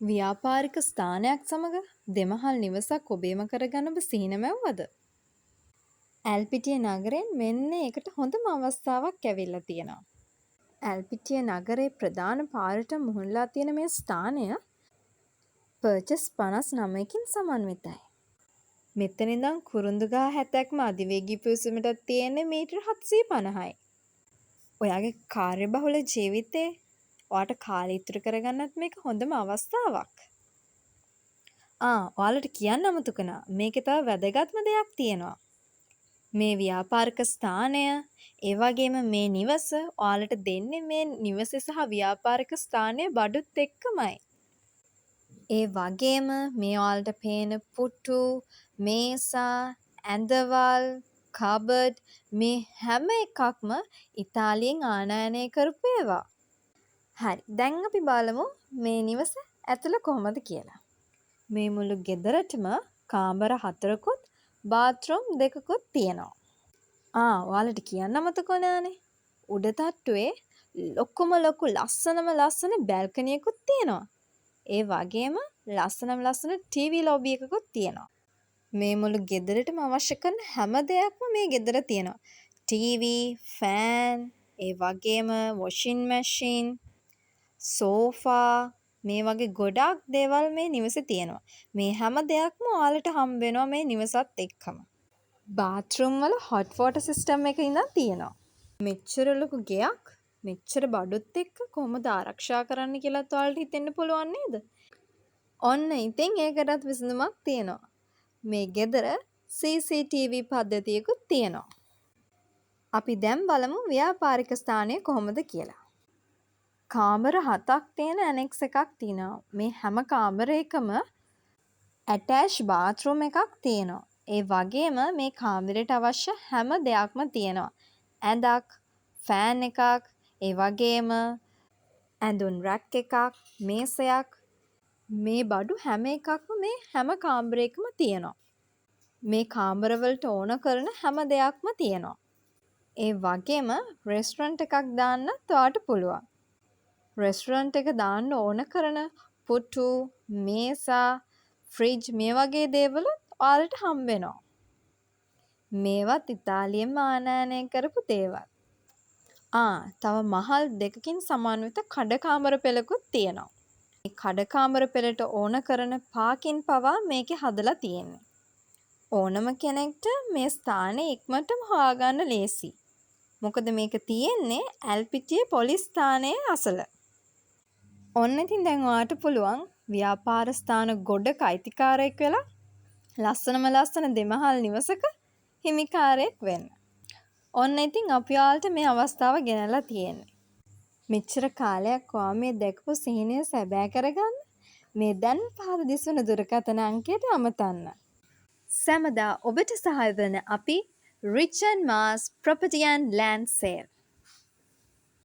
ව්‍යාපාරික ස්ථානයක් සමග දෙමහල් නිවසක් ඔබේම කරගන්න ඔබ සිහින මැව්වද? ඇල්පිටිය නගරයෙන් මෙන්න ඒකට හොඳම අවස්ථාවක් ඇවිල්ලා තියෙනවා. ඇල්පිටිය නගරේ ප්‍රධාන පාරට මුහුණලා තියෙන මේ ස්ථානය පර්චස් 59කින් සමන්විතයි. මෙතන ඉඳන් කුරුඳුගහ හැතැක්ම අධිවේගී පිවිසුමට තියෙන්නේ මීටර 750යි. ඔයාගේ කාර්යබහුල ජීවිතේ ඔයාට කාලය ඉතුරු කරගන්නත් මේක හොඳම අවස්ථාවක්. ඔයාලට කියන්න අමතක වුණා. මේකේ තව වැදගත්ම දෙයක් තියෙනවා. මේ ව්‍යාපාරික ස්ථානය, ඒ වගේම මේ නිවස ඔයාලට දෙන්නේ මේ නිවසේ සහ ව්‍යාපාරික ස්ථානයේ බඩුත් එක්කමයි. ඒ වගේම මේ ඔයාලට පේන පුටු, මේසා, ඇඳවල්, කබඩ් මේ හැම එකක්ම ඉතාලියෙන් ආනයනය කරපු ඒවා. හරි. දැන් අපි බලමු මේ නිවස ඇතුළ කොහොමද කියලා. මේ මුළු ගෙදරටම කාමර 4කුත් බාත්රූම් 2කුත් තියෙනවා. ඔයාලට කියන්න අමතක වුණානේ. උඩ තට්ටුවේ ලොකු ලස්සන බැල්කනියකුත් තියෙනවා. ඒ වගේම ලස්සන ටීවී ලොබි එකකුත් තියෙනවා. මේ මුළු ගෙදරටම අවශ්‍ය කරන හැම දෙයක්ම මේ ගෙදර තියෙනවා. ටීවී, ෆෑන්, ඒ වගේම වොෂින් මැෂින්, සෝෆා මේ වගේ ගොඩාක් දේවල් මේ නිවසේ තියෙනවා. මේ හැම දෙයක්ම ඔයාලට හම්බ වෙනවා මේ නිවසත් එක්කම. බාත්රූම් වල හොට් වෝටර් සිස්ටම් එක ඉඳන් තියෙනවා. මෙච්චර ලොකු ගෙයක් මෙච්චර බඩුත් එක්ක කොහොමද ආරක්ෂා කරන්න කියලාත් ඔයාලට හිතෙන්න පුළුවන් නේද? ඔන්න ඉතින් ඒකටත් විසඳුමක් තියෙනවා. මේ ගෙදර CCTV පද්ධතියකුත් තියෙනවා. අපි දැන් බලමු ව්‍යාපාරික ස්ථානය කොහොමද කියලා. කාමර 7ක් තියෙන ඇනෙක්ස් එකක් තියෙනවා. මේ හැම කාමරයකම ඇටෑච් බාත්රූම් එකක් තියෙනවා. ඒ වගේම මේ කාමරයට අවශ්‍ය හැම දෙයක්ම තියෙනවා. ඇඳක්, ෆෑන් එකක්, ඒ වගේම ඇඳුම් රැක් එකක්, මේසයක් මේ බඩු හැම එකක්ම මේ හැම කාමරයකම තියෙනවා. මේ කාමරවලට ඕන කරන හැම දෙයක්ම තියෙනවා. ඒ වගේම රෙස්ටරන්ට් එකක් දාන්නත් ඔයාට පුළුවන්. රෙස්ටරන්ට් එක දාන්න ඕන කරන පුටු, මේසා, ෆ්‍රිජ් මේ වගේ දේවල් ඔයාලට හම්බ වෙනවා. මේවත් ඉතාලියෙන්ම ආනයනය කරපු දේවල්. තව මහල් 2කින් සමන්විත කඩකාමර පෙළකුත් තියෙනවා. මේ කඩකාමර පෙළට ඕන කරන පාකින් පවා මේකේ හදලා තියෙන්නේ. ඕනම කෙනෙක්ට මේ ස්ථානේ ඉක්මනටම හොයාගන්න ලේසි. මොකද මේක තියෙන්නේ ඇල්පිටිය පොලිස් ස්ථානයේ අසල. ඔන්න ඉතින් දැන් ඔයාට පුළුවන් ව්‍යාපාර ස්ථාන ගොඩක අයිතිකාරයෙක් වෙලා ලස්සන දෙමහල් නිවසක හිමිකාරයෙක් වෙන්න. ඔන්න ඉතින් අපි ඔයාලට මේ අවස්ථාව ගෙනල්ලා තියෙන්නේ. මෙච්චර කාලයක් ඔයා මේ දැකපු සිහිනය සැබෑ කරගන්න මේ දැන් පහළ දිස්වන දුරකථන අංකයට අමතන්න. සැමදා ඔබට සහාය වන අපි Rich and Mars Property and Land Sale